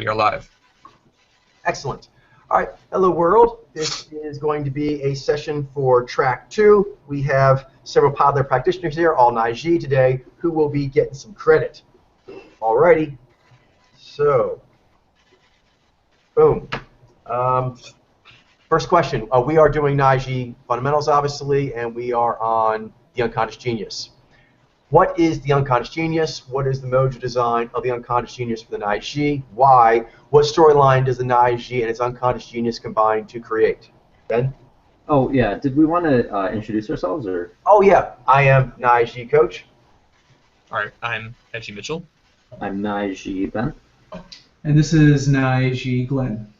We are live. Excellent. All right, hello world. This is going to be a session for track 2. We have several Podler practitioners here, all NIJI today, who will be getting some credit. Alrighty. So, boom. First question. We are doing NIJI fundamentals, obviously, and we are on the unconscious genius. What is the unconscious genius? What is the mojo design of the unconscious genius for the NIJI? Why? What storyline does the NIJI and its unconscious genius combine to create? Ben? Oh, yeah. Did we want to introduce ourselves? Or? Oh, yeah. I am NIJI Coach. All right. I'm Edgy Mitchell. I'm NIJI Ben. And this is NIJI Glenn.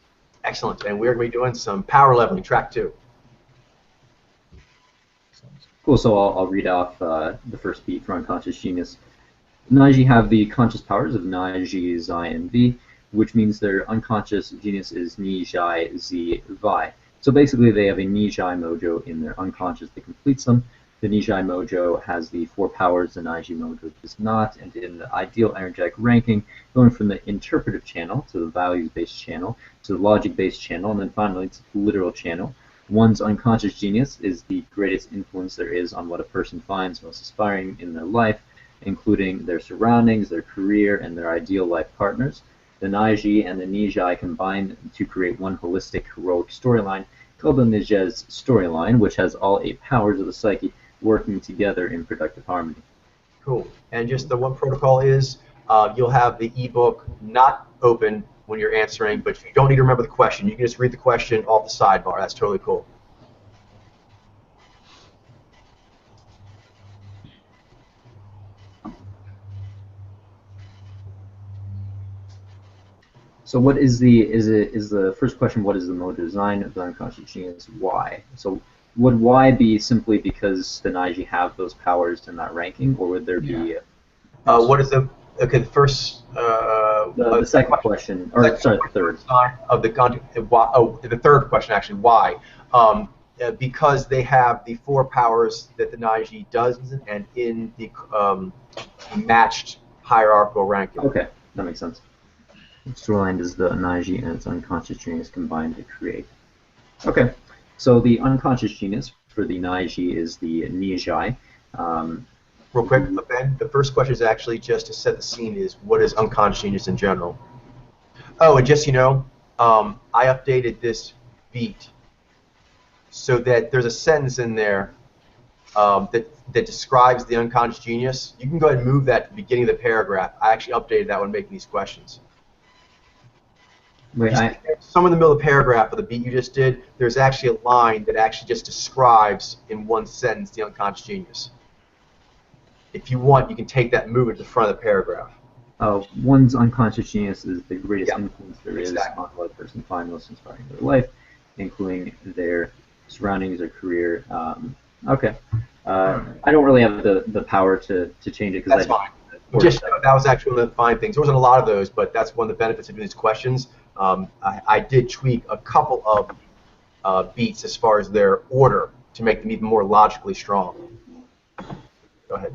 Excellent. And we're going to be doing some power leveling, track 2. Cool, so I'll read off the first beat for unconscious genius. NIJI have the conscious powers of NIJI, Xi, and Vi, which means their unconscious genius is Ni, Xi, Zi, Vi. So basically they have a Ni, Xi mojo in their unconscious that completes them. The Ni, Xi mojo has the 4 powers, the NIJI mojo does not, and in the ideal energetic ranking, going from the interpretive channel to the values-based channel to the logic-based channel, and then finally to the literal channel. One's unconscious genius is the greatest influence there is on what a person finds most inspiring in their life, including their surroundings, their career, and their ideal life partners. The NIJI and the Nijai combine to create one holistic, heroic storyline called the Nijez storyline, which has all 8 powers of the psyche working together in productive harmony. Cool. And just the one protocol is you'll have the ebook not open when you're answering, but you don't need to remember the question. You can just read the question off the sidebar. That's totally cool. So what is the first question, what is the mojo design of the unconscious genius? Why? So would why be simply because the NIJI have those powers in that ranking, or would there be what is the the first the second question, or sorry, the third. Of the the third question actually, why? Because they have the 4 powers that the NIJI doesn't, and in the matched hierarchical ranking. Okay, that makes sense. Storyline does the NIJI and its unconscious genius combine to create. Okay, so the unconscious genius for the NIJI is the Nijai. Real quick, Ben, the first question is actually just to set the scene is what is unconscious genius in general? Oh, and just so you know, I updated this beat so that there's a sentence in there that describes the unconscious genius. You can go ahead and move that to the beginning of the paragraph. I actually updated that when making these questions. Wait, some in the middle of the paragraph of the beat you just did, there's actually a line that actually just describes in one sentence the unconscious genius. If you want, you can take that and move it to the front of the paragraph. One's unconscious genius is the greatest influence there is Exactly. on what a person finds most inspiring in their life, including their surroundings, their career. Okay. I don't really have the power to change it. That's fine. Just that was actually one of the fine things. There wasn't a lot of those, but that's one of the benefits of doing these questions. I did tweak a couple of beats as far as their order to make them even more logically strong. Go ahead.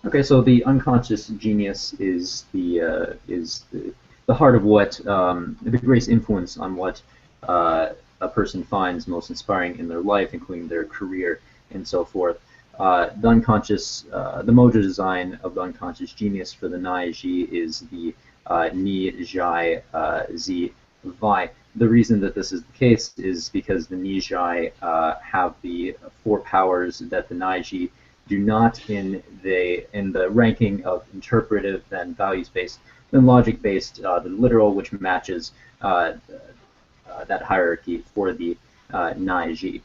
Okay, so the unconscious genius is the heart of what the greatest influence on what a person finds most inspiring in their life, including their career and so forth. The unconscious, the mojo design of the unconscious genius for the NIJI is the Ni, Xi, Zi, Vi. The reason that this is the case is because the Nijai have the 4 powers that the NIJI do not in the ranking of interpretive, then values-based, then logic-based, the literal, which matches that hierarchy for the NIJI.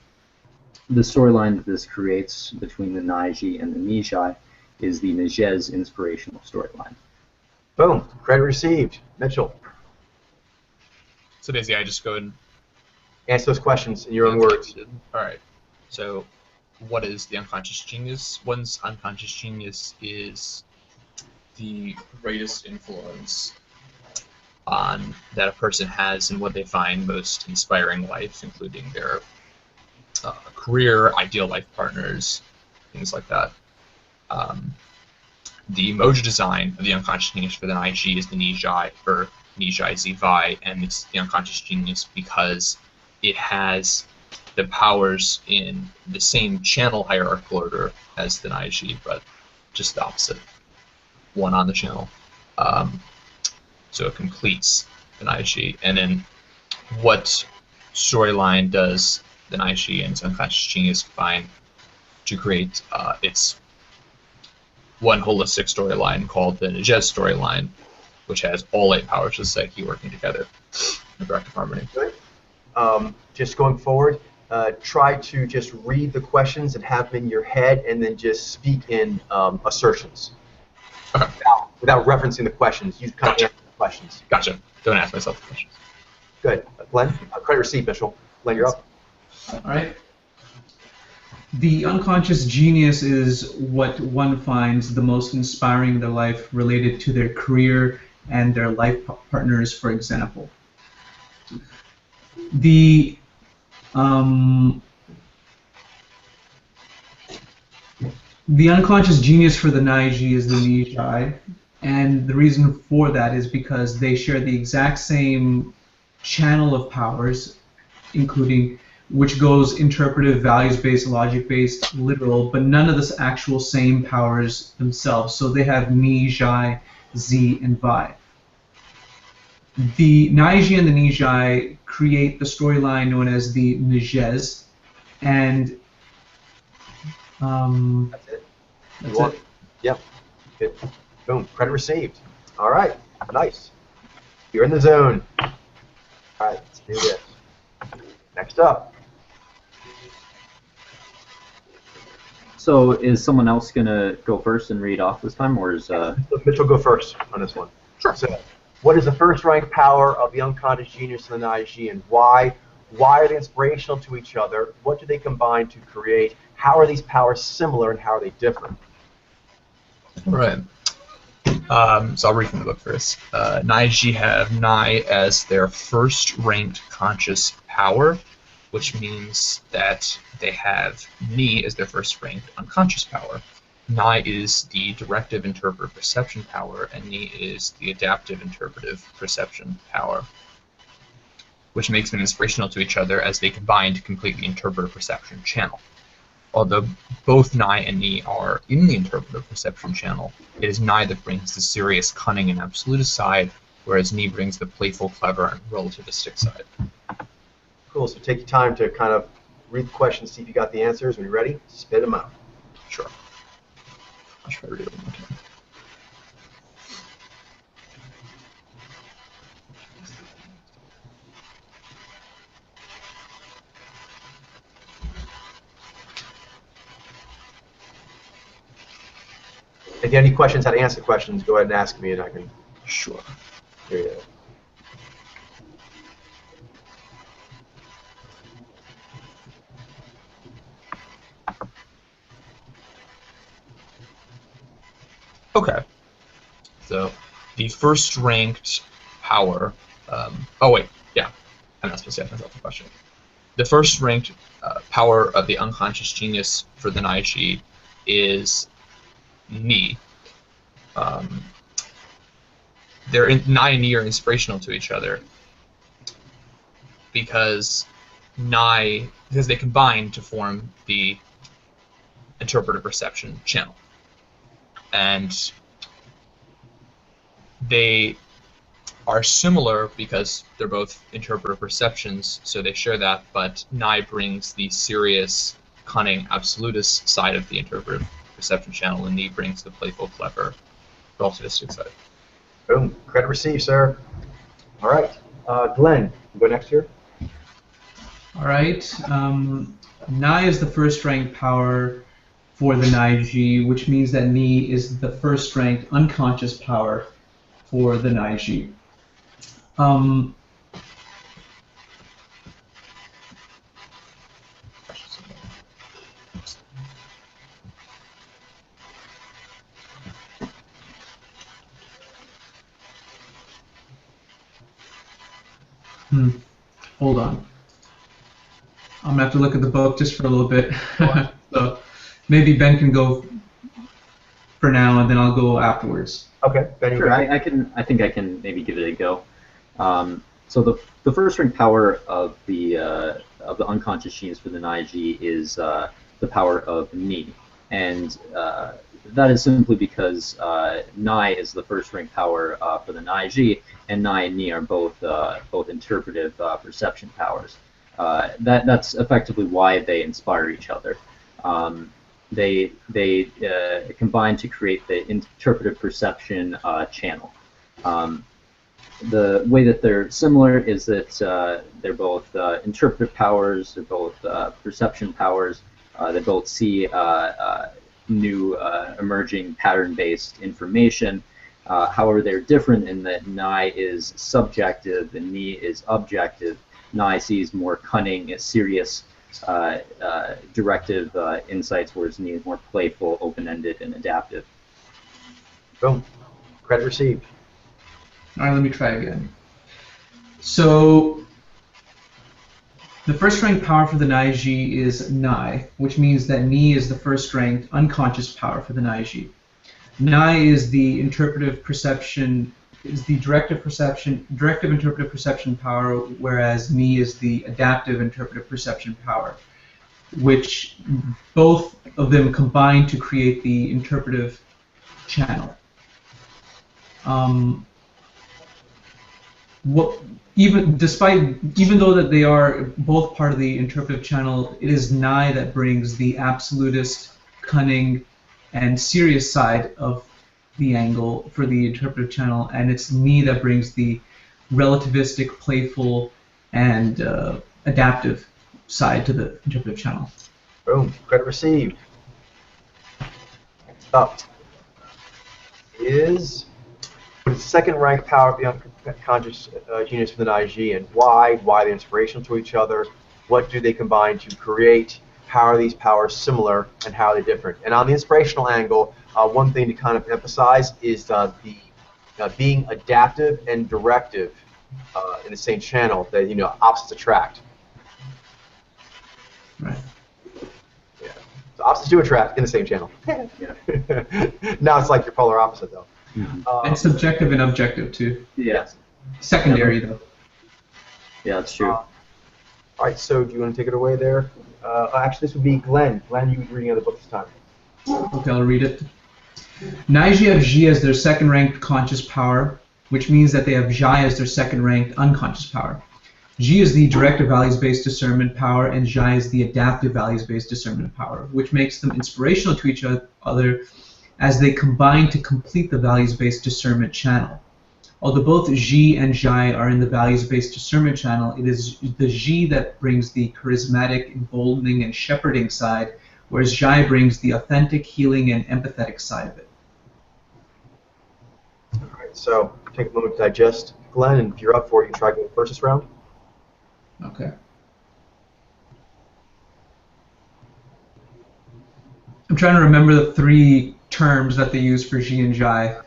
The storyline that this creates between the NIJI and the Nijai is the Nijez inspirational storyline. Boom. Credit received. Mitchell. So basically, I just go and Answer those questions in your own words. All right. So, what is the unconscious genius? One's unconscious genius is the greatest influence on that a person has in what they find most inspiring in life, including their career, ideal life partners, things like that. The mojo design of the unconscious genius for the NIJI is the Nijai, or Nijai Zivai, and it's the unconscious genius because it has the powers in the same channel hierarchical order as the Naiji, but just the opposite. One on the channel. So it completes the Naiji. And then what storyline does the Naiji and its unconscious genius combine to create its one holistic storyline called the Nijez storyline, which has all 8 powers of Psyche working together in direct harmony. Good. Just going forward, try to just read the questions and have them in your head, and then just speak in assertions. Okay. Without referencing the questions. You kind of answer the questions. Gotcha. Don't ask myself the questions. Good. Glenn, credit received, Mitchell. Glenn, you're up. All right. The unconscious genius is what one finds the most inspiring in their life related to their career and their life partners, for example. The unconscious genius for the Naiji is the Nijai, and the reason for that is because they share the exact same channel of powers, including which goes interpretive, values-based, logic-based, literal, but none of the actual same powers themselves. So they have Ni, Zhai, Z, and Vi. The Naiji and the Nijai create the storyline known as the Nijez, and That's it. that's it. Yep. Good. Boom. Credit received. All right. Nice. You're in the zone. All right. Let's do this. Next up. So is someone else going to go first and read off this time, or is... Let Mitchell go first on this one. Sure. So, what is the first rank power of the unconscious genius of the Naiji, and why? Why are they inspirational to each other? What do they combine to create? How are these powers similar, and how are they different? Right. So I'll read from the book first. Naiji have Nai as their first ranked conscious power, which means that they have Ni as their first ranked unconscious power. Nai is the directive interpretive perception power, and Ni is the adaptive interpretive perception power, which makes them inspirational to each other as they combine to complete the interpretive perception channel. Although both Nai and Ni are in the interpretive perception channel, it is Nai that brings the serious, cunning, and absolutist side, whereas Ni brings the playful, clever, and relativistic side. Cool. So take your time to kind of read the questions, see if you got the answers. When you're ready, spit them out. Sure. I'll try to read it one more time. If you have any questions, how to answer questions, go ahead and ask me, and I can. Sure. Here you go. Okay. So the first ranked power. Oh wait, yeah. I'm not supposed to ask myself the question. The first ranked power of the unconscious genius for the Naiji is Ni. Nai and Ni are inspirational to each other because they combine to form the interpretive perception channel. And they are similar because they're both interpretive perceptions, so they share that, but Nai brings the serious, cunning, absolutist side of the interpretive perception channel, and Ni brings the playful, clever, relativistic side. Boom. Credit received, sir. All right. Glenn, you go next here. All right. Nai is the first ranked power for the Naiji, which means that Ni is the first ranked unconscious power for the Naiji. Hold on. I'm gonna have to look at the book just for a little bit. So maybe Ben can go for now, and then I'll go afterwards. Okay. Ben, Sure, I think I can maybe give it a go. So the first ring power of the unconscious genius for the Naiji is the power of Ni, and that is simply because Nai is the first ring power for the Naiji, and Nai and Ni are both interpretive perception powers. That's effectively why they inspire each other. They combine to create the interpretive perception channel. The way that they're similar is that they're both interpretive powers, they're both perception powers, they both see new emerging pattern-based information. However, they're different in that Nai is subjective and Ni is objective. Nai sees more cunning, serious, directive insights, whereas Ni is more playful, open-ended, and adaptive. Boom. Credit received. All right, let me try again. So the first ranked power for the Naiji is Nai, which means that Ni is the first ranked unconscious power for the Naiji. Nai is the interpretive perception, is the directive interpretive perception power, whereas Ni is the adaptive interpretive perception power, which both of them combine to create the interpretive channel. Even though that they are both part of the interpretive channel, it is Nai that brings the absolutist, cunning, and serious side of the angle for the interpretive channel, and it's Ni that brings the relativistic, playful, and adaptive side to the interpretive channel. Boom. Credit received. Up is the second rank power of the unconscious genius for the Naiji, and why they're inspirational to each other, what do they combine to create, how are these powers similar, and how are they different. And on the inspirational angle, one thing to kind of emphasize is the being adaptive and directive in the same channel, that opposites attract. Right. Yeah. So opposites do attract in the same channel. Now it's like your polar opposite, though. Mm-hmm. And subjective and objective too. Yeah. Secondary though. Yeah, that's true. All right, so do you want to take it away there? Actually, this would be Glenn. Glenn, you would be reading out the book this time. Okay, I'll read it. Naiji have Ji as their second-ranked conscious power, which means that they have Zhai as their second-ranked unconscious power. Ji is the directive values-based discernment power, and Zhai is the adaptive values-based discernment power, which makes them inspirational to each other as they combine to complete the values-based discernment channel. Although both Ji and Zhai are in the values-based discernment channel, it is the Ji that brings the charismatic, emboldening, and shepherding side, whereas Zhai brings the authentic, healing, and empathetic side of it. All right, so take a moment to digest. Glenn, and if you're up for it, you can try going first this round. Okay. I'm trying to remember the three terms that they use for Ji and Zhai.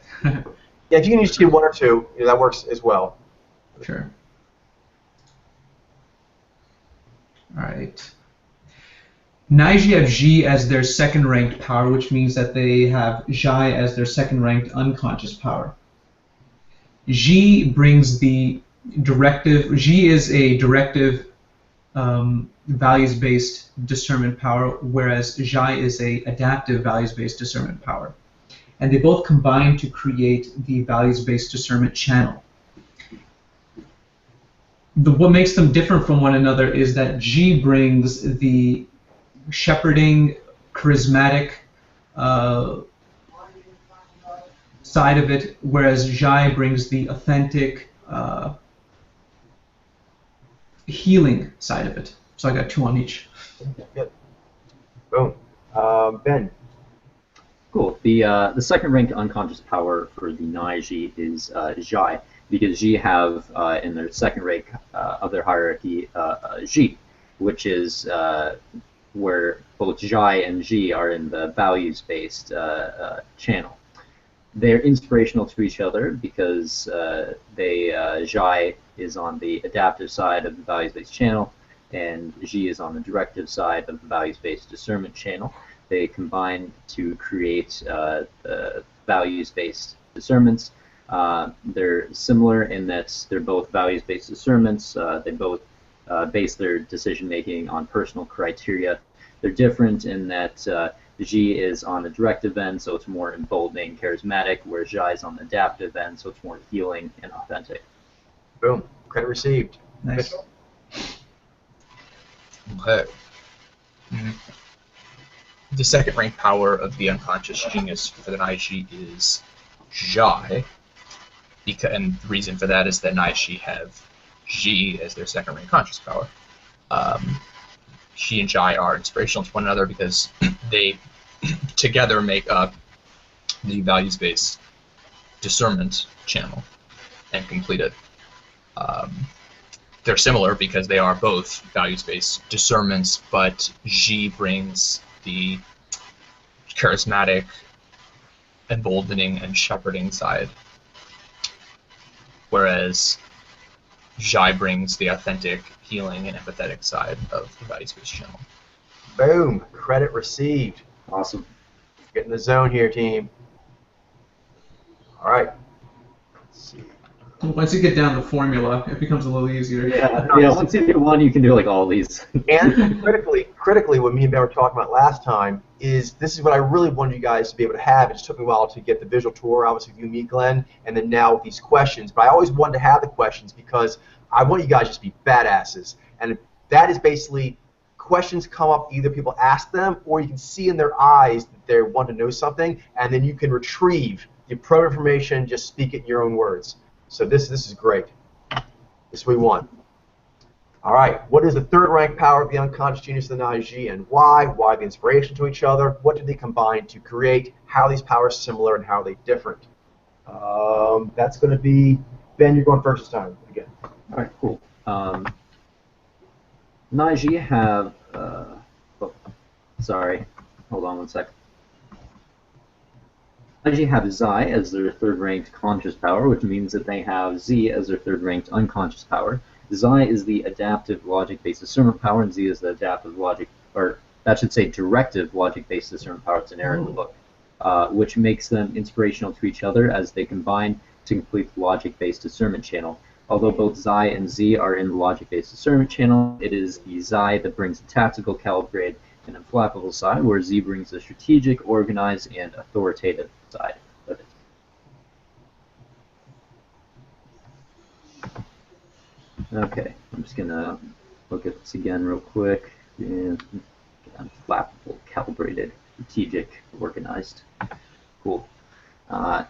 Yeah, if you can use one or two, that works as well. Sure. All right. Naiji have Ji as their second-ranked power, which means that they have Zhai as their second-ranked unconscious power. Ji brings the directive. Ji is a directive, values-based discernment power, whereas Zhai is a adaptive values-based discernment power. And they both combine to create the values-based discernment channel. What makes them different from one another is that Ji brings the shepherding, charismatic side of it, whereas Zhai brings the authentic, healing side of it. So I got two on each. Good. Boom. Ben. Cool. The second ranked unconscious power for the Naiji is Zhai, because Ji have in their second rank of their hierarchy Ji, which is where both Zhai and Ji are in the values-based channel. They're inspirational to each other because Zhai is on the adaptive side of the values-based channel, and Ji is on the directive side of the values-based discernment channel. They combine to create the values-based discernments, They're similar in that they're both values-based discernments. They both base their decision-making on personal criteria. They're different in that Xi is on the directive end, so it's more emboldening, charismatic, whereas Zhai is on the adaptive end, so it's more healing and authentic. Boom. Credit received. Nice. Mitchell? Okay. The second rank power of the unconscious genius for the Naishi is Zhai, and the reason for that is that Naishi have Xi as their second rank conscious power. Xi and Zhai are inspirational to one another because they together make up the values-based discernment channel and complete it. They're similar because they are both values-based discernments, but Xi brings the charismatic, emboldening, and shepherding side, whereas Zhai brings the authentic, healing, and empathetic side of the values-based channel. Boom. Credit received. Awesome. Get in the zone here, team. All right. Let's see. Once you get down the formula, it becomes a little easier. Yeah. Once you do one, you can do like all these. And critically, what me and Ben were talking about last time is this is what I really wanted you guys to be able to have. It just took me a while to get the visual tour, obviously with you, me, Glenn, and then now with these questions. But I always wanted to have the questions because I want you guys just to be badasses. And that is basically questions come up, either people ask them or you can see in their eyes that they want to know something, and then you can retrieve the appropriate information, just speak it in your own words. So this is great. This is what we want. All right, what is the third rank power of the unconscious genius of the Nai and why? Why the inspiration to each other? What do they combine to create? How are these powers similar and how are they different? That's going to be, Ben, you're going first this time again. All right, cool. Nai have, sorry, hold on one sec. Nai have Zai as their third-ranked conscious power, which means that they have Z as their third-ranked unconscious power. Zai is the adaptive logic-based discernment power, and Z is the adaptive logic, or that should say directive logic-based discernment power. It's an error in the book, which makes them inspirational to each other as they combine to complete the logic-based discernment channel. Although both Zai and Z are in the logic-based discernment channel, it is the Zai that brings the tactical, calibrated, and unflappable side, where Z brings the strategic, organized, and authoritative side of it. Okay, I'm just going to look at this again real quick. Yeah, unflappable, calibrated, strategic, organized. Cool.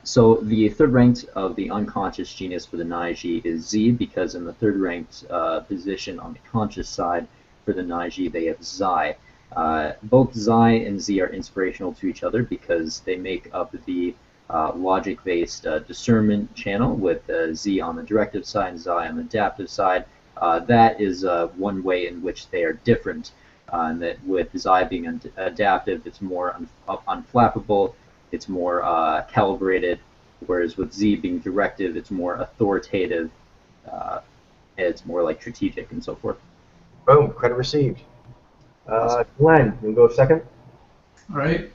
So the third ranked of the unconscious genius for the Naiji is Z, because in the third ranked position on the conscious side for the Naiji they have Zai. Both Zai and Z are inspirational to each other because they make up the logic-based discernment channel with Z on the directive side and Zai on the adaptive side. That is one way in which they are different. And that with Zai being adaptive, it's more unflappable, it's more calibrated, whereas with Z being directive, it's more authoritative, it's more like strategic and so forth. Boom, credit received. Glenn, you go second? All right.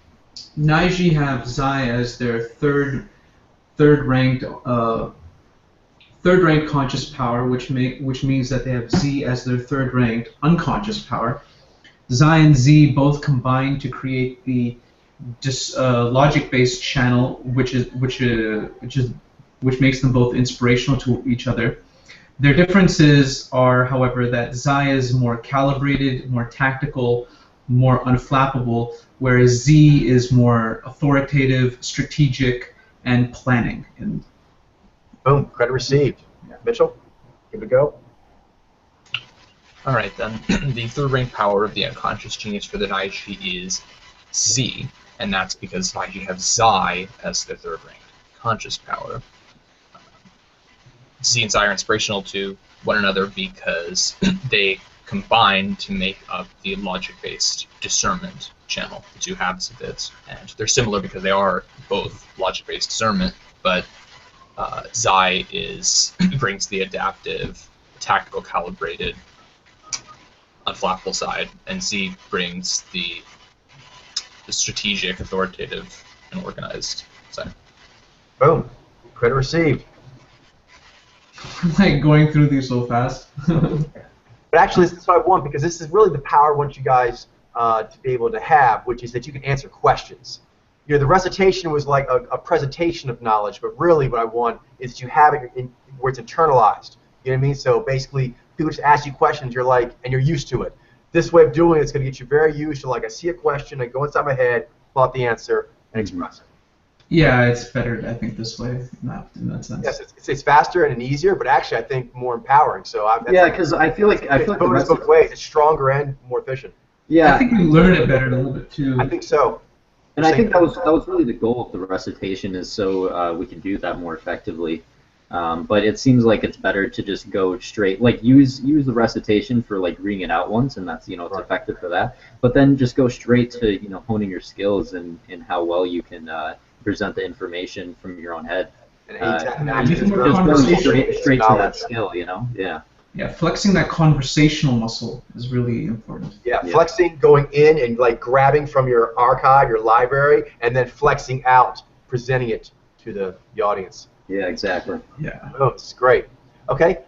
Naiji have Zai as their third ranked conscious power, which means that they have Z as their third ranked unconscious power. Zai and Z both combine to create the logic-based channel, which makes them both inspirational to each other. Their differences are, however, that Zai is more calibrated, more tactical, more unflappable, whereas Z is more authoritative, strategic, and planning. And boom, credit received. Mitchell, give it a go. All right, then. The third rank power of the unconscious genius for the Naishi is Z, and that's because Naishi have Zai as their third ranked conscious power. Z and Zai are inspirational to one another because they combine to make up the logic-based discernment channel, the two halves of it. And they're similar because they are both logic-based discernment, but Zai brings the adaptive, tactical, calibrated, unflappable side, and Z brings the strategic, authoritative, and organized side. Boom. Credit received. Like going through these so fast. But actually, this is what I want, because this is really the power I want you guys to be able to have, which is that you can answer questions. You know, the recitation was like a presentation of knowledge, but really what I want is you have it where it's internalized. You know what I mean? So basically, people just ask you questions, you're like, and you're used to it. This way of doing it is going to get you very used to, like, I see a question, I go inside my head, pull out the answer, and express it. Yeah, it's better, I think, this way, not in that sense. Yes, it's faster and easier, but actually I think more empowering. So Yeah, because I feel like it's both ways. It's stronger and more efficient. Yeah, I think you learn it better a little bit too. I think so. and I think that was really the goal of the recitation, is so we can do that more effectively. But it seems like it's better to just go straight, like use the recitation for like reading it out once, and that's, it's Right. effective for that. But then just go straight to honing your skills and how well you can present the information from your own head. And Just more Just going conversation. straight to that skill, Yeah. Yeah, flexing that conversational muscle is really important. Yeah, Yeah. flexing, going in and like grabbing from your archive, your library, and then flexing out, presenting it to the audience. Yeah, exactly. Yeah. Oh, this is great. Okay.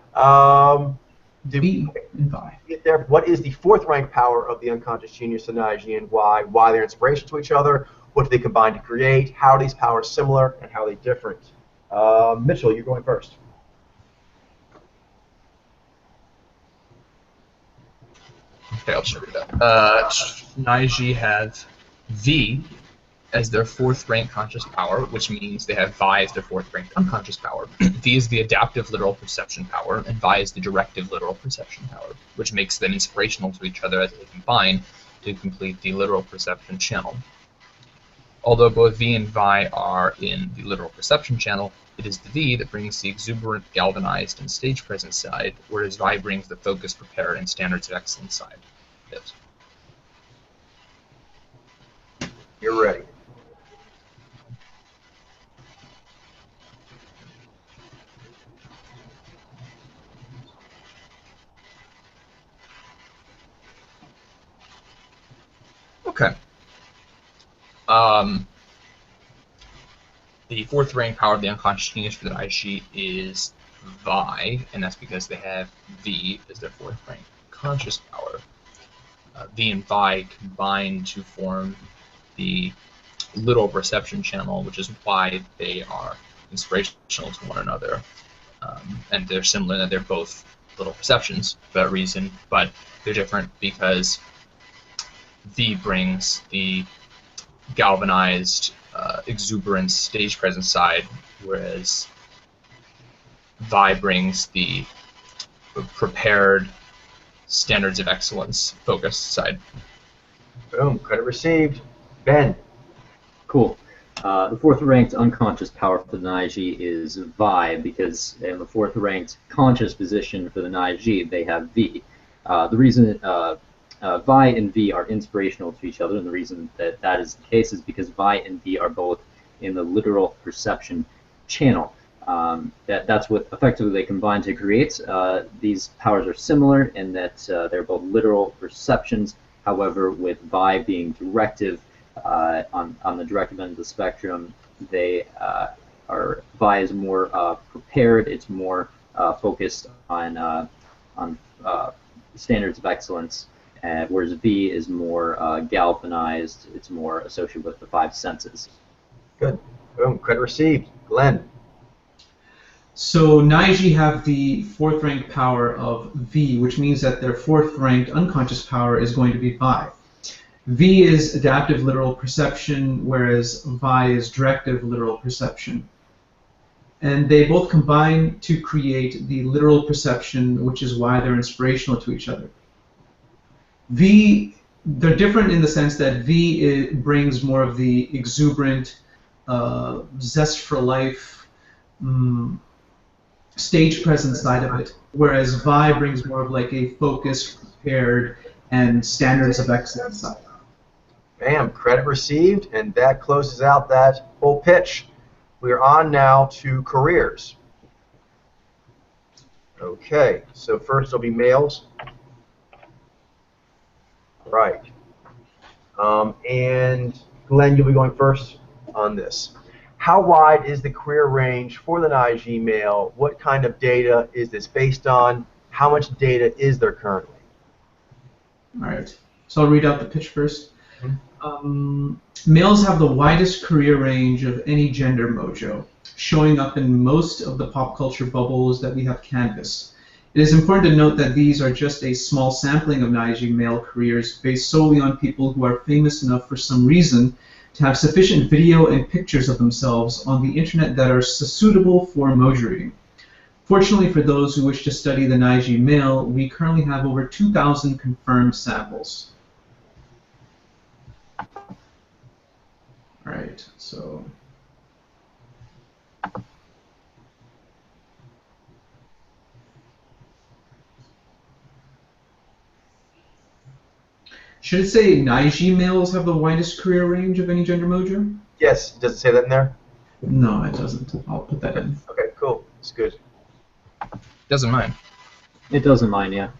Did we V and Vi. get there? What is the fourth rank power of the unconscious genius and Naiji, and why? Why they're inspiration to each other? What do they combine to create? How are these powers similar, and how are they different? Mitchell, you're going first. Okay, I'll show you that. Naiji have V as their fourth rank conscious power, which means they have Vi as their fourth rank unconscious power. V is the adaptive literal perception power, and Vi is the directive literal perception power, which makes them inspirational to each other as they combine to complete the literal perception channel. Although both V and Vi are in the literal perception channel, it is the V that brings the exuberant, galvanized, and stage presence side, whereas Vi brings the focused, prepared, and standards of excellence side. Yes. You're ready. Okay. The fourth rank power of the unconscious genius for the Naiji is Vi, and that's because they have V as their fourth rank conscious power. V and Vi combine to form the literal perception channel, which is why they are inspirational to one another. And they're similar in that they're both literal perceptions for that reason, but they're different because V brings the galvanized, exuberant stage presence side, whereas Vi brings the prepared, standards of excellence focused side. Boom. Credit received. Ben. Cool. The fourth ranked unconscious power for the Naiji is Vi, because in the fourth ranked conscious position for the Naiji, they have V. The reason Vi and V are inspirational to each other, and the reason that that is the case is because Vi and V are both in the literal perception channel. That's what effectively they combine to create. These powers are similar in that they're both literal perceptions. However, with Vi being directive, on the directive end of the spectrum, they are Vi is more prepared. It's more focused on standards of excellence, whereas V is more galvanized. It's more associated with the five senses. Good. Boom. Credit received. Glenn. So Naiji have the fourth rank power of V, which means that their fourth ranked unconscious power is going to be Vi. V is adaptive literal perception, whereas Vi is directive literal perception. And they both combine to create the literal perception, which is why they're inspirational to each other. V, they're different in the sense that V brings more of the exuberant, zest for life, stage presence side of it, whereas Vi brings more of like a focused, prepared, and standards of excellence side. Bam. Credit received, and that closes out that whole pitch. We are on now to careers. Okay, so first it'll be males. Right. And Glenn, you'll be going first on this. How wide is the career range for the Naiji male? What kind of data is this based on? How much data is there currently? All right. So I'll read out the pitch first. Males have the widest career range of any gender mojo, showing up in most of the pop culture bubbles that we have canvassed. It is important to note that these are just a small sampling of Naiji male careers based solely on people who are famous enough for some reason to have sufficient video and pictures of themselves on the internet that are suitable for mojo. Fortunately for those who wish to study the Naiji male, we currently have over 2,000 confirmed samples. All right, so should it say Naiji males have the widest career range of any gender mojo? Yes. Does it say that in there? No, it doesn't. I'll put that in. Okay, cool. It's good. Doesn't mind. It doesn't mind, yeah.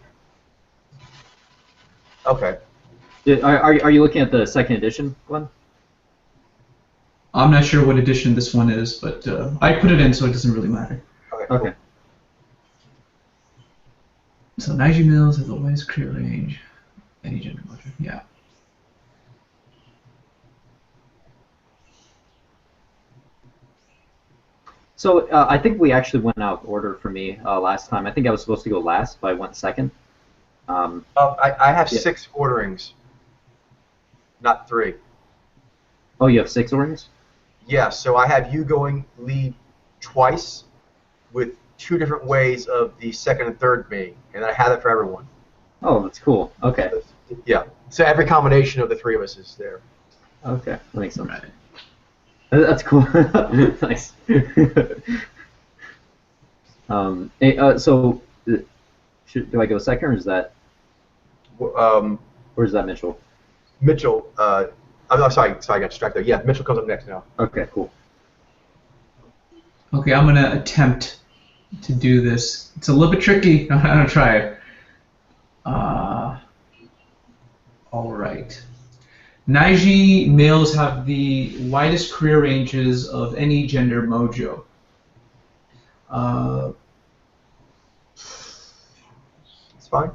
Okay. Are you looking at the second edition, Glenn? I'm not sure what edition this one is, but I put it in so it doesn't really matter. Okay. Cool. Okay. So Naiji males have the widest career range. Any gender mojo, yeah. So I think we actually went out of order for me last time. I think I was supposed to go last, but I went second. I have Yeah. 6 orderings, not 3. Oh, you have 6 orderings? Yeah, so I have you going lead twice with 2 different ways of the second and third being, and I have it for everyone. Oh, that's cool. Okay. Yeah, so every combination of the 3 of us is there. Okay, that makes sense. Right. That's cool. Nice. So, do I go second, or is that, or is that Mitchell? Mitchell, I'm sorry, I got distracted. Yeah, Mitchell comes up next now. Okay, cool. Okay, I'm gonna attempt to do this. It's a little bit tricky. I'm gonna try it. All right. Naiji males have the widest career ranges of any gender mojo. It's fine.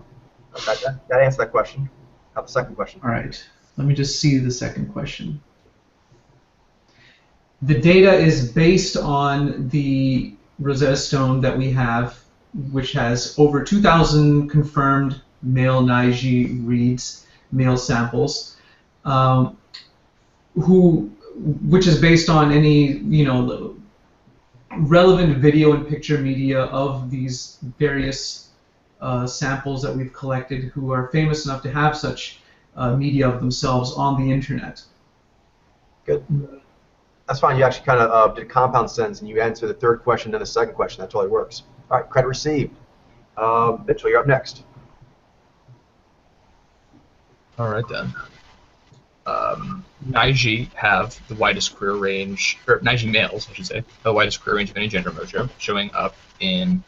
That answers that question. I have a second question. All right. Let me just see the second question. The data is based on the Rosetta Stone that we have, which has over 2,000 confirmed male Naiji reads, male samples, which is based on any relevant video and picture media of these various samples that we've collected who are famous enough to have such media of themselves on the internet. Good. That's fine. You actually kind of did a compound sentence, and you answered the third question and the second question. That totally works. All right, credit received. Mitchell, you're up next. All right then. Naiji have the widest career range, or Naiji males, I should say, the widest career range of any gender mojo, showing up in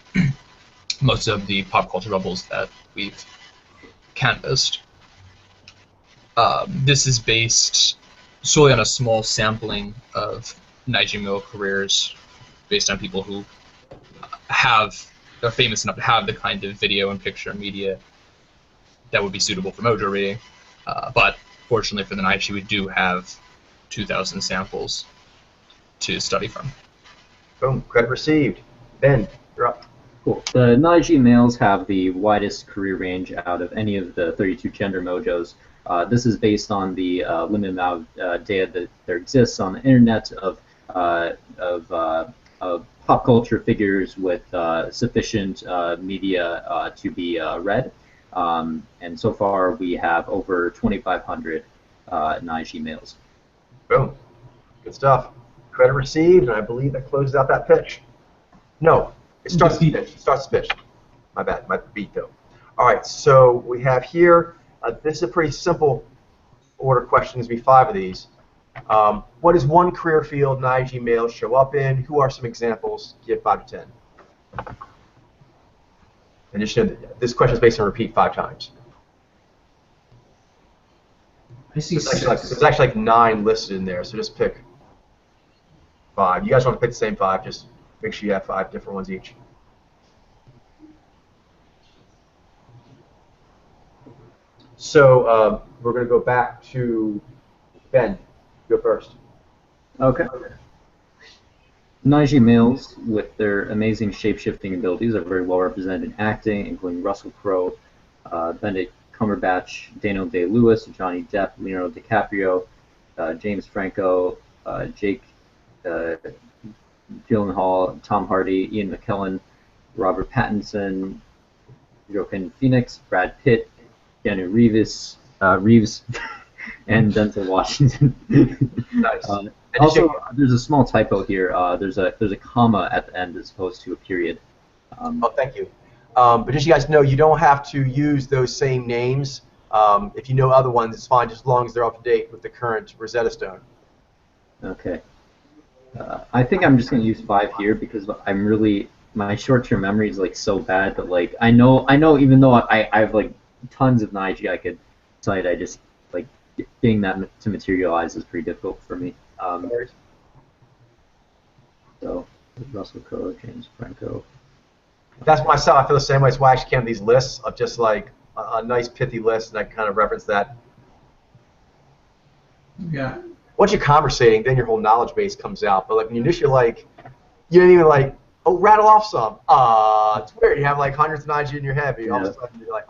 most of the pop culture bubbles that we've canvassed. This is based solely on a small sampling of Naiji male careers, based on people who are famous enough to have the kind of video and picture media that would be suitable for mojo reading. But fortunately for the Naiji, we do have 2,000 samples to study from. Boom, credit received. Ben, you're up. Cool. The Naiji males have the widest career range out of any of the 32 gender mojos. This is based on the limited amount of data that there exists on the internet of pop culture figures with sufficient media to be read. And so far, we have over 2,500 Naiji males. Boom. Good stuff. Credit received, and I believe that closes out that pitch. No, it starts the pitch. It starts the pitch. My bad. My beat, though. All right, so we have here, this is a pretty simple order question. There's going to be 5 of these. What is one career field Naiji males show up in? Who are some examples? Give 5 to 10. And just know that this question is based on repeat 5 times. I see There's actually like 9 listed in there, so just pick 5. You guys want to pick the same 5, just make sure you have 5 different ones each. So we're going to go back to Ben. Go first. Okay. Naiji males with their amazing shape-shifting abilities are very well represented in acting, including Russell Crowe, Benedict Cumberbatch, Daniel Day-Lewis, Johnny Depp, Leonardo DiCaprio, James Franco, Jake Gyllenhaal, Tom Hardy, Ian McKellen, Robert Pattinson, Joaquin Phoenix, Brad Pitt, Keanu Reeves, and Denzel Washington. Nice. Also, there's a small typo here. There's a comma at the end as opposed to a period. Oh, thank you. But just so you guys know, you don't have to use those same names. If you know other ones, it's fine, just as long as they're up to date with the current Rosetta Stone. Okay. I think I'm just gonna use 5 here because I'm really my short-term memory is like so bad that like I know even though I have like tons of Naiji I could cite, I just like getting that to materialize is pretty difficult for me. So Russell Crowe, James Franco. That's myself. I feel the same way. That's why I actually came to these lists of just like a nice pithy list, and I kind of reference that. Yeah. Once you're conversating, then your whole knowledge base comes out. But like when you initially like, you didn't even like, oh, rattle off some. It's weird. You have like hundreds of Naiji in your head, but all of a sudden you're like,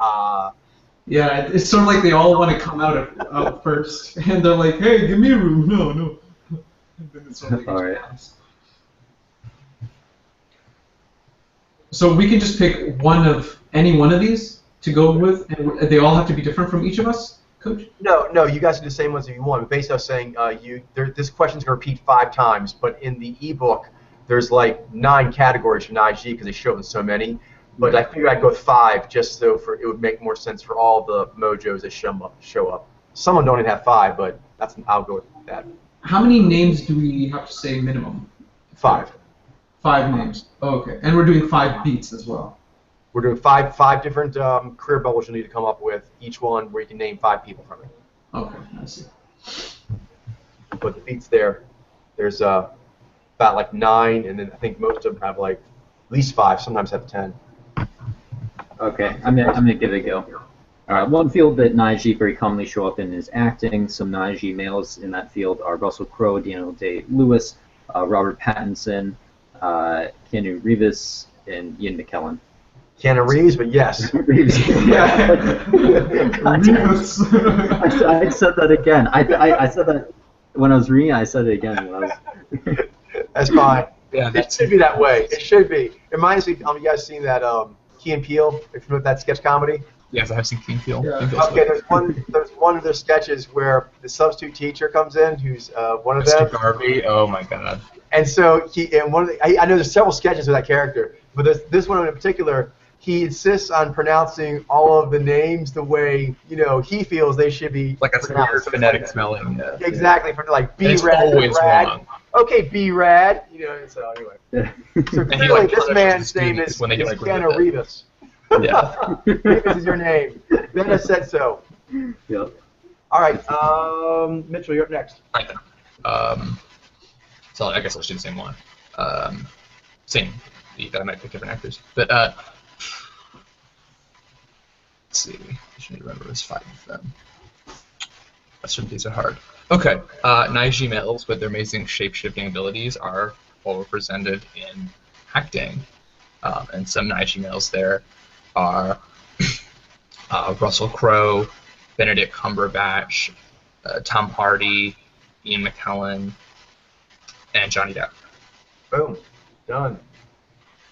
Yeah, it's sort of like they all want to come out first, and they're like, "Hey, give me a room." No. And then it's sort of like All right. So we can just pick any one of these to go with, and they all have to be different from each of us, Coach? No, you guys do the same ones if you want. But basically, I was saying this question's going to repeat 5 times, but in the ebook, there's like 9 categories for Naiji because they show them so many. But I figured I'd go with 5 just so it would make more sense for all the mojos that show up. Some of them don't even have 5, but I'll go with that. How many names do we have to say minimum? 5. 5 names. Oh, okay. And we're doing 5 beats as well. We're doing five different career bubbles you'll need to come up with, each one where you can name 5 people from it. Okay, I see. But the beats there's about like 9, and then I think most of them have like at least 5, sometimes have 10. Okay, I'm gonna give it a go. One field that Naiji very commonly show up in is acting. Some Naiji males in that field are Russell Crowe, Daniel Day-Lewis, Robert Pattinson, Keanu Reeves, and Ian McKellen. Keanu Reeves, but yes. Reeves. I said that again. I said that when I was reading. I said it again when I was. That's fine. Yeah, it should be that way. It should be. It reminds me. You guys seen that Key and Peele? If you know that sketch comedy. Yes, I have seen Key and Peele. Yeah. Okay, there's one of their sketches where the substitute teacher comes in, who's one of them. Mr. Garvey. Oh my God. And so I know there's several sketches with that character, but this one in particular, he insists on pronouncing all of the names the way he feels they should be. Like a weird phonetic spelling. Yeah. Exactly, for like B It's rad. always wrong. Okay, B rad. So anyway. So And he, clearly, like, this punishes man's the name students is when they get, like, Keanu really Reeves. Yeah. Reeves is your name. Ben has said so. Yep. All right, Mitchell, you're up next. So I guess I'll just do the same one. Same. I might pick different actors. But let's see. I should remember there's 5 of them. These are hard. Okay. Naiji males with their amazing shape-shifting abilities are well represented in acting. And some Naiji males there are Russell Crowe, Benedict Cumberbatch, Tom Hardy, Ian McKellen, and Johnny Depp. Boom. Done.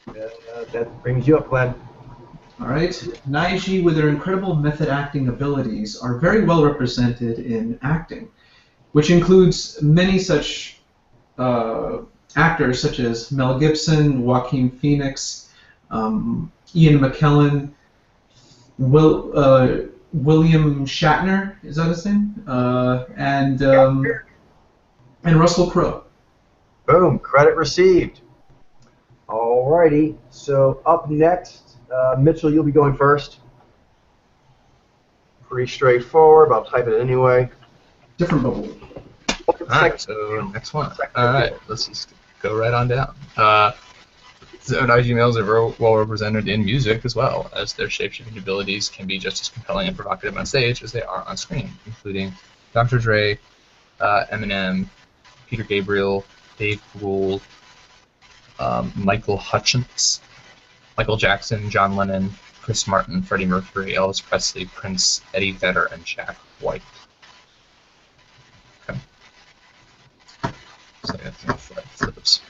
That brings you up, Glenn. All right. Naiji, with their incredible method acting abilities, are very well represented in acting, which includes many such actors such as Mel Gibson, Joaquin Phoenix, Ian McKellen, William Shatner, is that his name? And Russell Crowe. Boom. Credit received. Alrighty. So up next, Mitchell, you'll be going first. Pretty straightforward, but I'll type it anyway. Different bubble. Alright, so next one. Alright, let's just go right on down. So Naiji males are very well represented in music as well, as their shape-shifting abilities can be just as compelling and provocative on stage as they are on screen, including Dr. Dre, Eminem, Peter Gabriel, Dave Grohl, Michael Hutchence, Michael Jackson, John Lennon, Chris Martin, Freddie Mercury, Elvis Presley, Prince, Eddie Vedder, and Jack White. Okay. So that's enough flips.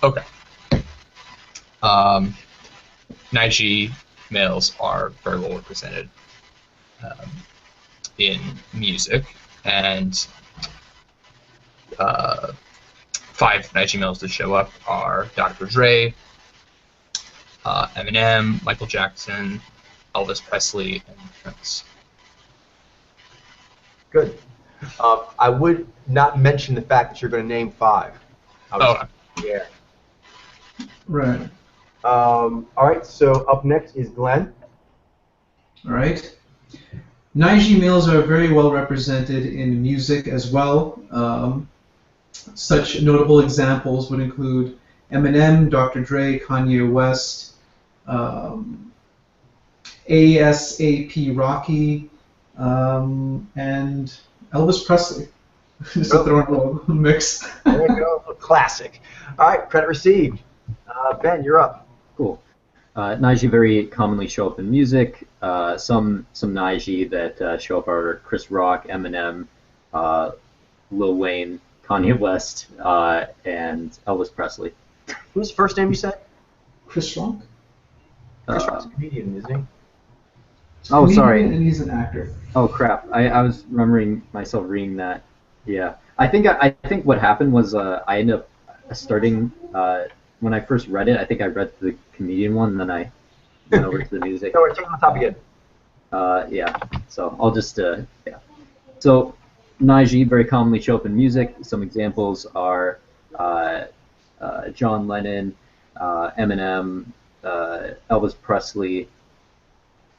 Okay. Naiji males are very well represented in music, and 5 Naiji males that show up are Dr. Dre, Eminem, Michael Jackson, Elvis Presley, and Prince. Good. I would not mention the fact that you're going to name 5. Yeah. Right. All right, so up next is Glenn. All right. Naiji males are very well represented in music as well. Such notable examples would include Eminem, Dr. Dre, Kanye West, ASAP Rocky, and Elvis Presley. Just to throw in a little mix. There you go, a classic. All right, credit received. Ben, you're up. Cool. Naiji very commonly show up in music. Some Naiji that show up are Chris Rock, Eminem, Lil Wayne, Kanye West, and Elvis Presley. Who's the first name you said? Chris Rock? Chris Rock's a comedian, isn't he? Oh, Comedian, sorry. And he's an actor. Oh crap! I was remembering myself reading that. Yeah, I think what happened was I ended up starting when I first read it. I think I read the comedian one, and then I went over to the music. No, we're taking on top again. Yeah. So I'll just yeah. So Naiji very commonly show up in music. Some examples are John Lennon, Eminem, Elvis Presley,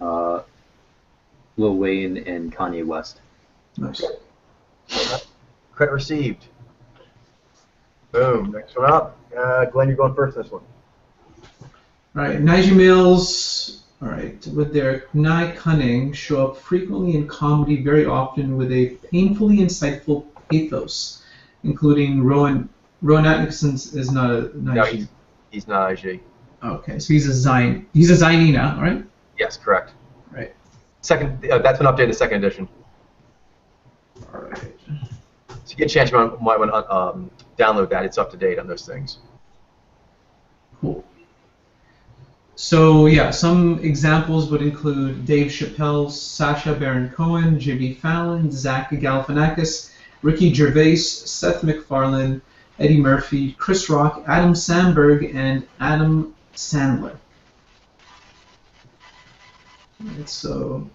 Lil Wayne, and Kanye West. Nice. Credit received. Boom. Next one up. Glenn, you're going first this one. Alright, Naiji males, alright, with their Nai cunning, show up frequently in comedy, very often with a painfully insightful pathos, including Rowan Atkinson is not a Naiji. No, he's not IG. Okay, so he's a Zainina, right? Yes, correct. Right. Second, that's been updated in the second edition. Alright. So you get a chance, you might want to download that. It's up to date on those things. Cool. So yeah, some examples would include Dave Chappelle, Sacha Baron Cohen, Jimmy Fallon, Zach Galifianakis, Ricky Gervais, Seth MacFarlane, Eddie Murphy, Chris Rock, Adam Sandberg, and Adam Sandler. Alright, so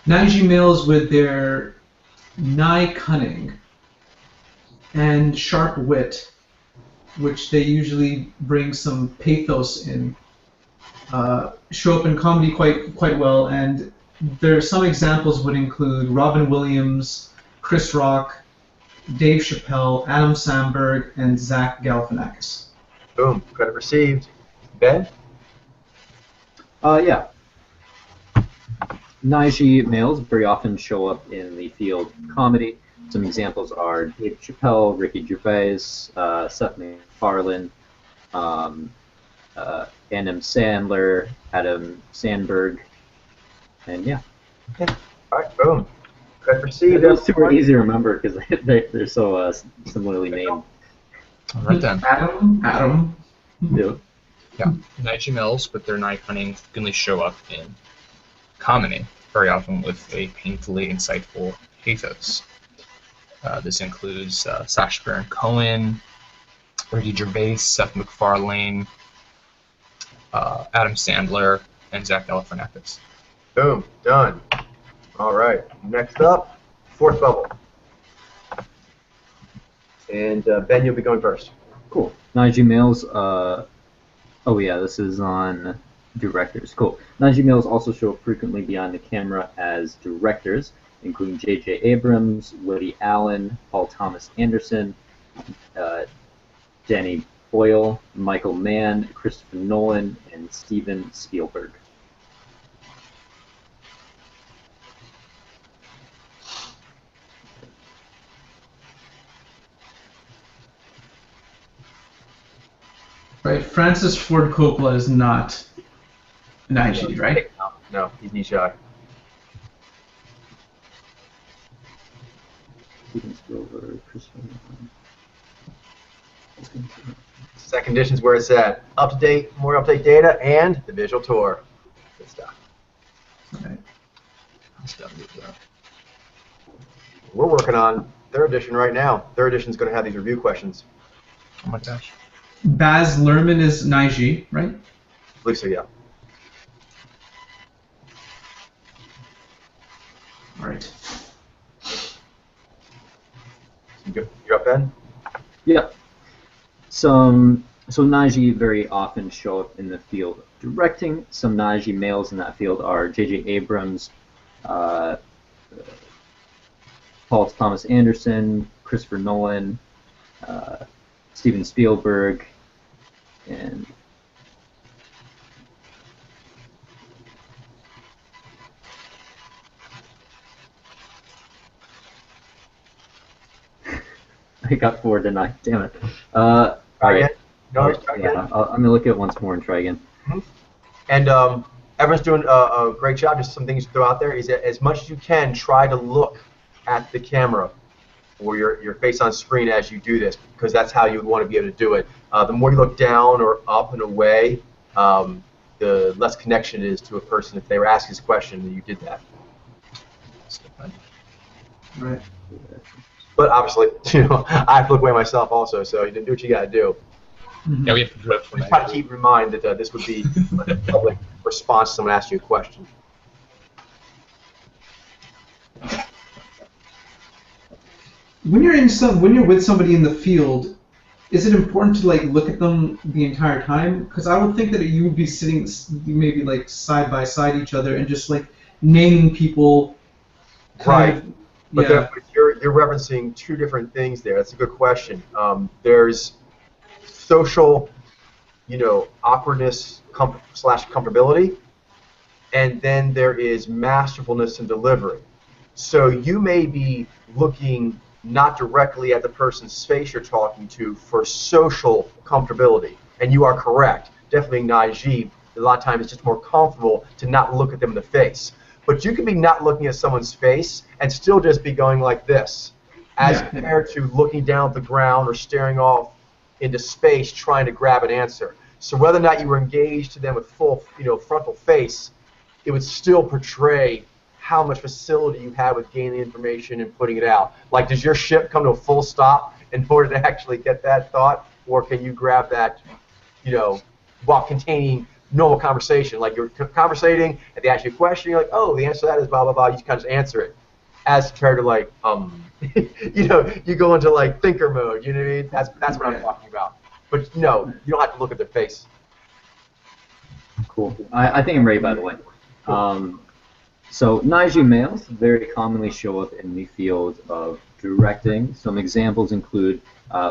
Naiji males with their nigh cunning and sharp wit, which they usually bring some pathos in, show up in comedy quite well, and there are some examples would include Robin Williams, Chris Rock, Dave Chappelle, Adam Sandberg, and Zach Galifianakis. Boom. Credit received. Ben? Yeah. Naiji males very often show up in the field of comedy. Some examples are Dave Chappelle, Ricky Gervais, Seth MacFarlane, Adam Sandler, Adam Sandberg, and yeah. Okay. All right, boom. Credit received. Those two are easy to remember because they're so similarly named. All right then. Adam. Yeah. Yeah. Naiji males with their Nai cunning frequently show up in comedy, very often with a painfully insightful pathos. This includes Sacha Baron Cohen, Ricky Gervais, Seth MacFarlane, Adam Sandler, and Zach Galifianakis. Boom, done. All right, next up, fourth bubble. And Ben, you'll be going first. Cool. Naiji males. Oh yeah, this is on directors. Cool. Naiji males also show up frequently behind the camera as directors, including J.J. Abrams, Woody Allen, Paul Thomas Anderson, Danny Boyle, Michael Mann, Christopher Nolan, and Steven Spielberg. Right, Francis Ford Coppola is not an IG, right? No, he's Nishai. Steven Spielberg, Christopher Nolan. Set conditions where it's at. Up to date, more up to date data, and the visual tour. Good stuff. Right. We're working on third edition right now. Third edition is going to have these review questions. Oh my gosh. Baz Luhrmann is Naiji, right? I believe so, yeah. All right. You're up, Ben? Yeah. So Naiji very often show up in the field of directing. Some Naiji males in that field are J.J. Abrams, Paul Thomas Anderson, Christopher Nolan, Steven Spielberg, and I got 4 tonight. Damn it. All right. No, try again. Yeah, I'm gonna look at it once more and try again. Mm-hmm. And everyone's doing a great job. Just some things to throw out there is that as much as you can, try to look at the camera or your face on screen as you do this, because that's how you would want to be able to do it. The more you look down or up and away, the less connection it is to a person if they were asking this question and you did that. Right. But obviously, I have to look away myself also, so you do what you got to do. Yeah, we have to do it for Just try to keep in mind that this would be a public response to someone asking you a question. When you're with somebody in the field, is it important to look at them the entire time? Because I would think that you would be sitting maybe side by side each other and just naming people. Right. But Yeah. you're referencing two different things there. That's a good question. There's social, awkwardness / comfortability, and then there is masterfulness in delivery. So you may be looking not directly at the person's face you're talking to for social comfortability, and you are correct. Definitely Naiji, a lot of times it's just more comfortable to not look at them in the face. But you can be not looking at someone's face and still just be going like this, as compared to looking down at the ground or staring off into space trying to grab an answer. So whether or not you were engaged to them with full, frontal face, it would still portray how much facility you have with gaining information and putting it out. Like, does your ship come to a full stop in order to actually get that thought, or can you grab that, while containing normal conversation? Like you're conversating and they ask you a question, you're like, oh, the answer to that is blah blah blah. You kind of just answer it, as compared to you go into thinker mode. You know what I mean? That's what I'm talking about. But no, you don't have to look at their face. Cool. I think I'm ready, by the way. So Naiji males very commonly show up in the field of directing. Some examples include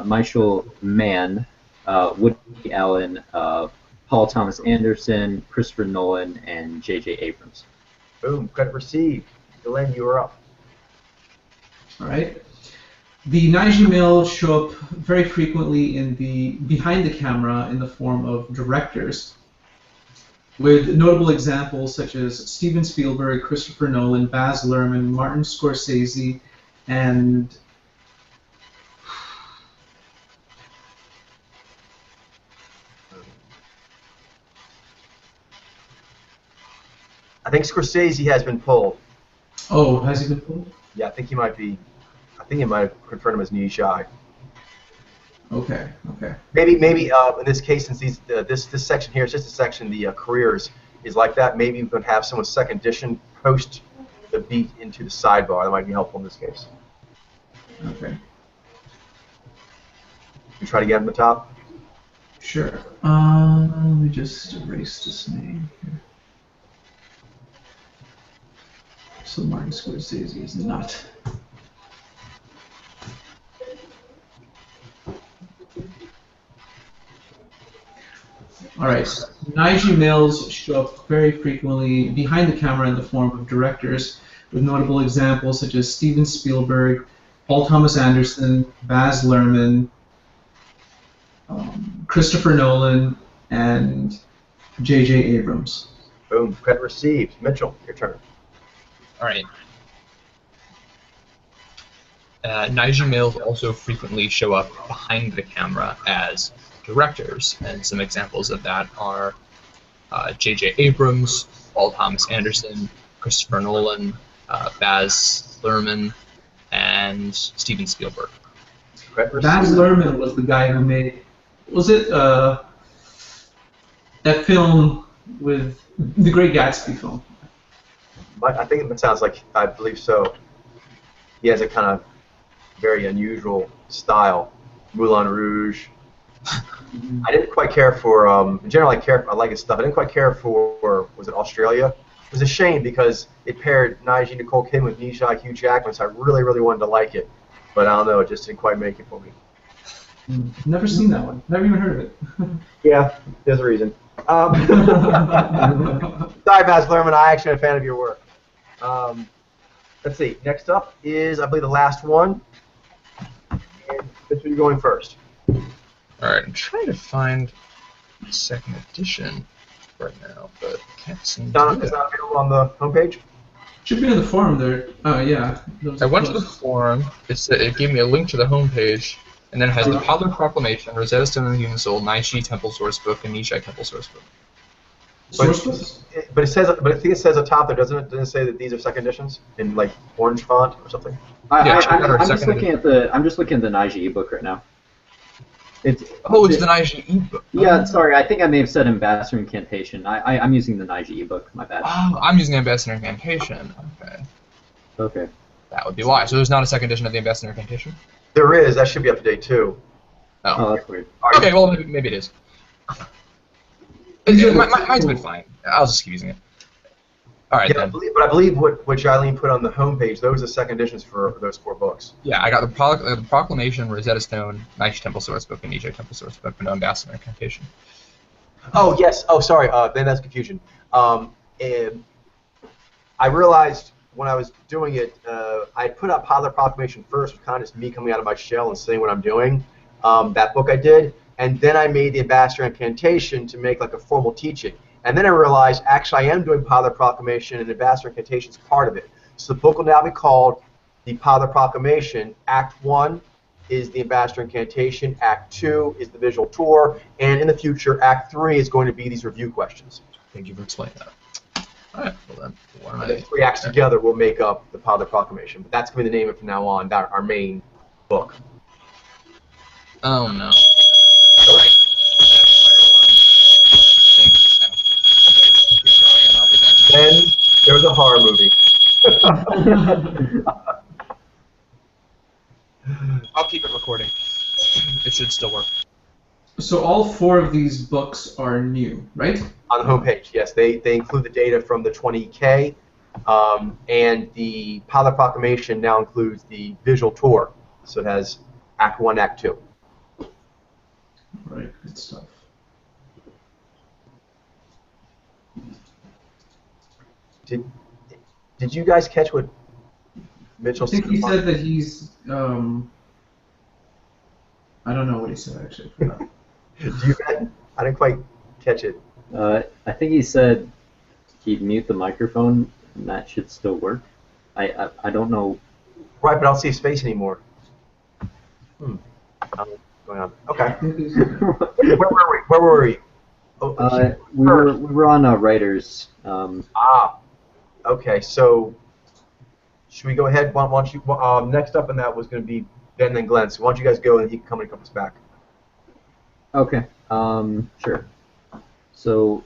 Michael Mann, Woody Allen, Paul Thomas Anderson, Christopher Nolan, and J.J. Abrams. Boom, credit received. Delaney, you are up. All right. The Naiji males show up very frequently behind the camera in the form of directors, with notable examples such as Steven Spielberg, Christopher Nolan, Baz Luhrmann, Martin Scorsese, and I think Scorsese has been pulled. oh, has he been pulled? Yeah, I think he might be. I think you might have confirmed him as Nijai. Okay. Maybe in this case, since this section here is just a section, the careers is like that. Maybe we could have someone's second edition post the beat into the sidebar. That might be helpful in this case. Okay. You try to get him the top. Sure. Let me just erase this name here. So Martin Scorsese is not. Alright, Nige males show up very frequently behind the camera in the form of directors, with notable examples such as Steven Spielberg, Paul Thomas Anderson, Baz Luhrmann, Christopher Nolan, and J.J. Abrams. Boom. Credit received. Mitchell, your turn. All right. Nige males also frequently show up behind the camera as directors, and some examples of that are J.J. Abrams, Paul Thomas Anderson, Christopher Nolan, Baz Luhrmann, and Steven Spielberg. Baz Luhrmann was the guy who made, was it that film with the Great Gatsby film? I think it sounds like, I believe so. He has a kind of very unusual style. Moulin Rouge. I didn't quite care for, in general I like his stuff. I didn't quite care for, was it Australia? It was a shame because it paired Nige Nicole Kidman with Nijai Hugh Jackman, so I really, really wanted to like it. But I don't know, it just didn't quite make it for me. Never seen that one. Never even heard of it. Yeah, there's a reason. Sorry, Baz Luhrmann, I actually am a fan of your work. Let's see, next up is, I believe, the last one. And Mitchell, you're going first. Alright, I'm trying to find the second edition right now, but can't seem to It's not available on the homepage? Should be in the forum there. Oh, yeah. I went to the forum, it gave me a link to the homepage, and then it has the Padler Proclamation, Rosetta Stone and the Human Soul, Nige Temple Sourcebook, and Nijai Temple Sourcebook. But I think it says atop there, doesn't it? Doesn't it say that these are second editions in like orange font or something? Yeah, I'm just looking at the Nige ebook right now. It's the Nige ebook. Yeah, sorry, I think I may have said Ambassador Incantation. I'm using the Nige ebook. My bad. Oh, I'm using Ambassador Incantation. Okay. Okay. That would be why. So there's not a second edition of the Ambassador Incantation? There is. That should be up to date too. Oh, that's weird. Okay, well maybe it is. Mine's been fine. I'll just keep using it. All right, yeah, then. but I believe what Jilene put on the homepage, those are second editions for those 4 books. Yeah, I got the Proclamation, Rosetta Stone, Nige Temple Sourcebook, and Nijai Temple Sourcebook, but no Ambassador Incantation. Oh, yes. Oh, sorry. Then that's confusion. And I realized when I was doing it, I put up Padler Proclamation first, which kind of just me coming out of my shell and saying what I'm doing. That book I did. And then I made the Ambassador Incantation to make like a formal teaching. And then I realized, actually, I am doing Padler Proclamation, and Ambassador Incantation is part of it. So the book will now be called the Padler Proclamation. Act 1 is the Ambassador Incantation. Act 2 is the visual tour. And in the future, Act 3 is going to be these review questions. Thank you for explaining that. All right, well then, why don't The 3 acts together will make up the Padler Proclamation. But that's going to be the name of it from now on, our main book. Oh no. Then there was a horror movie. I'll keep it recording. It should still work. So all 4 of these books are new, right? On the homepage, yes. They include the data from the 20K, and the Padler Proclamation now includes the visual tour. So it has Act 1, Act 2. Right, good stuff. Did you guys catch what Mitchell I think he said that he's, I don't know what he said, actually. I didn't quite catch it. I think he said he'd mute the microphone, and that should still work. I don't know. Right, but I don't see his face anymore. What's going on? Okay. Where were we? Oh, we were on writers. Okay, so should we go ahead? Why don't you? Next up in that was going to be Ben and Glenn. So why don't you guys go and he can come and come us back. Okay. Sure. So,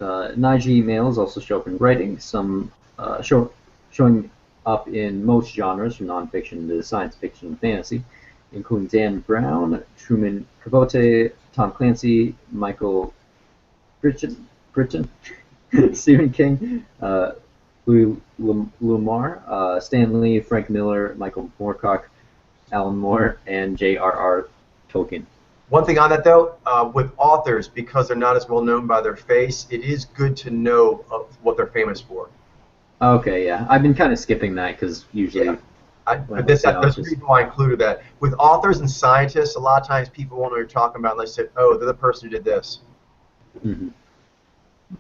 Naiji males also show up in writing. Some showing up in most genres, from nonfiction to science fiction and fantasy, including Dan Brown, Truman Capote, Tom Clancy, Michael Crichton, Stephen King, Louis L'Amour, Stan Lee, Frank Miller, Michael Moorcock, Alan Moore, and J.R.R. Tolkien. One thing on that though, with authors, because they're not as well known by their face, it is good to know what they're famous for. Okay, yeah, I've been kind of skipping that because usually. Yeah. But that's the reason why I included that. With authors and scientists, a lot of times people won't know what you're talking about unless they say, oh, they're the person who did this. Mm-hmm.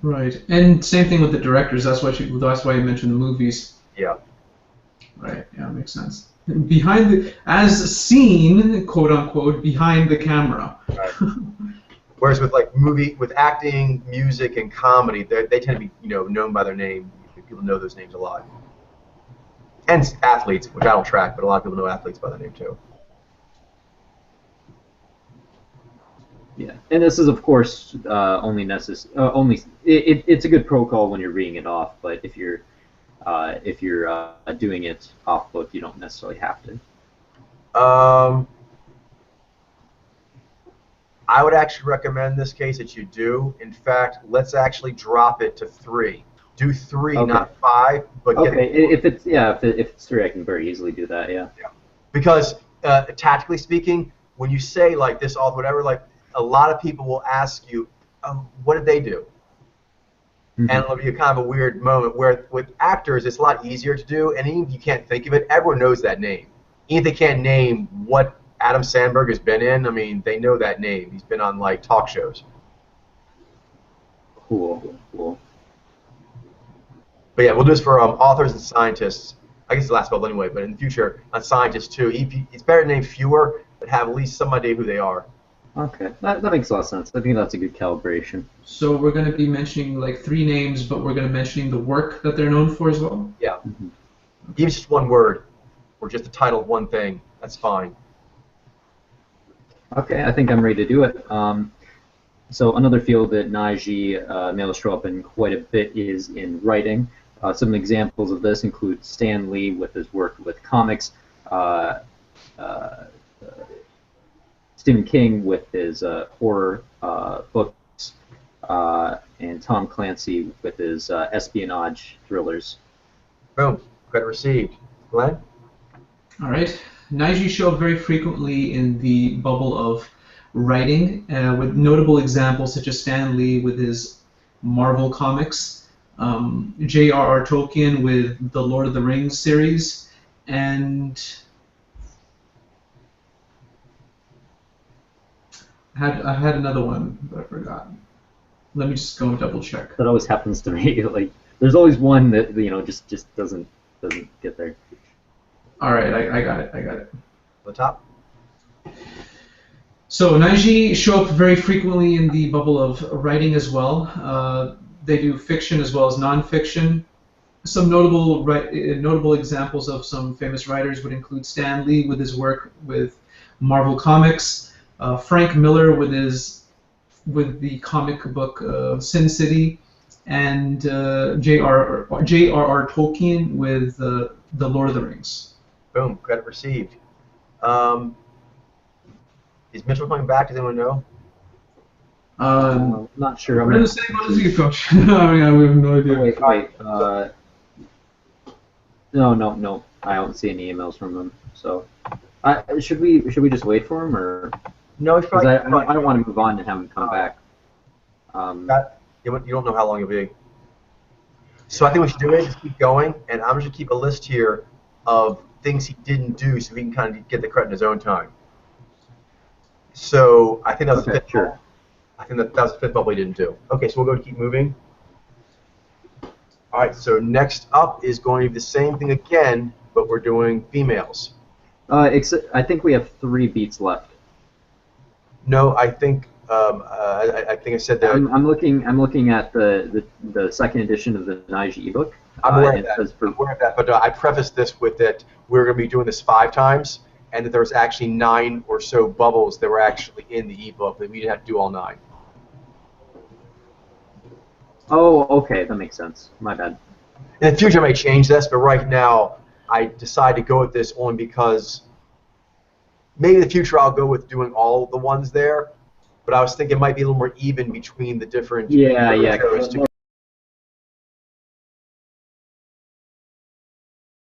Right, and same thing with the directors. That's why you mentioned the movies. Yeah. Right. Yeah, makes sense. As seen, quote unquote, behind the camera. Right. Whereas with with acting, music, and comedy, they tend to be known by their name. People know those names a lot. And athletes, which I don't track, but a lot of people know athletes by their name too. Yeah, and this is of course only necessary. It's a good protocol when you're reading it off, but if you're doing it off book, you don't necessarily have to. I would actually recommend in this case that you do. In fact, let's actually drop it to 3. Do 3, Okay. not 5. But Okay, if it's 3, I can very easily do that. Yeah. Because tactically speaking, when you say like this author, whatever, like a lot of people will ask you, what did they do? Mm-hmm. And it'll be a kind of a weird moment where with actors it's a lot easier to do, and even if you can't think of it, everyone knows that name. Even if they can't name what Adam Sandberg has been in, I mean, they know that name. He's been on like talk shows. Cool. But yeah, we'll do this for authors and scientists. I guess it's the last bubble anyway, but in the future on scientists too. It's better to name fewer, but have at least some idea who they are. Okay, that makes a lot of sense. I think that's a good calibration. So we're going to be mentioning like 3 names, but we're going to mentioning the work that they're known for as well? Yeah. Mm-hmm. Even just one word, or just the title of one thing, that's fine. Okay, I think I'm ready to do it. So another field that Naiji males show up in quite a bit is in writing. Some examples of this include Stan Lee with his work with comics, Stephen King with his horror books, and Tom Clancy with his espionage thrillers. Boom. Credit received. Glenn? All right. Naiji show up very frequently in the bubble of writing, with notable examples such as Stan Lee with his Marvel comics, J.R.R. Tolkien with the Lord of the Rings series, and I had another one, but I forgot. Let me just go and double check. That always happens to me. Like, there's always one that just doesn't get there. All right, I got it. The top? So Naiji show up very frequently in the bubble of writing as well. They do fiction as well as nonfiction. Some notable examples of some famous writers would include Stan Lee with his work with Marvel Comics, Frank Miller with the comic book Sin City, and J.R.R. Tolkien with the Lord of the Rings. Boom. Credit received. Is Mitchell coming back? Does anyone know? Not sure. What is the same as you, Coach? I mean, we have no idea. Wait. No. I don't see any emails from him. So, should we just wait for him, or? No, he's probably. I don't want to move on and have him come back. You don't know how long it'll be. So I think what we should do is just keep going, and I'm just gonna keep a list here of things he didn't do, so he can kind of get the credit in his own time. So I think that was the fifth. Sure. I think that was the 5th bubble he didn't do. Okay, so we'll go and keep moving. All right, so next up is going to be the same thing again, but we're doing females. I think we have 3 beats left. No, I think I said that. I'm looking at the second edition of the Naiji ebook. I'm aware of it that. says for- I'm aware of that, but I prefaced this with that we're going to be doing this 5 times, and that there was actually 9 or so bubbles that were actually in the ebook, that we didn't have to do all 9. Oh, okay, that makes sense. My bad. In the future, I may change this, but right now, I decided to go with this only because maybe in the future I'll go with doing all the ones there, but I was thinking it might be a little more even between the different Yeah, shows to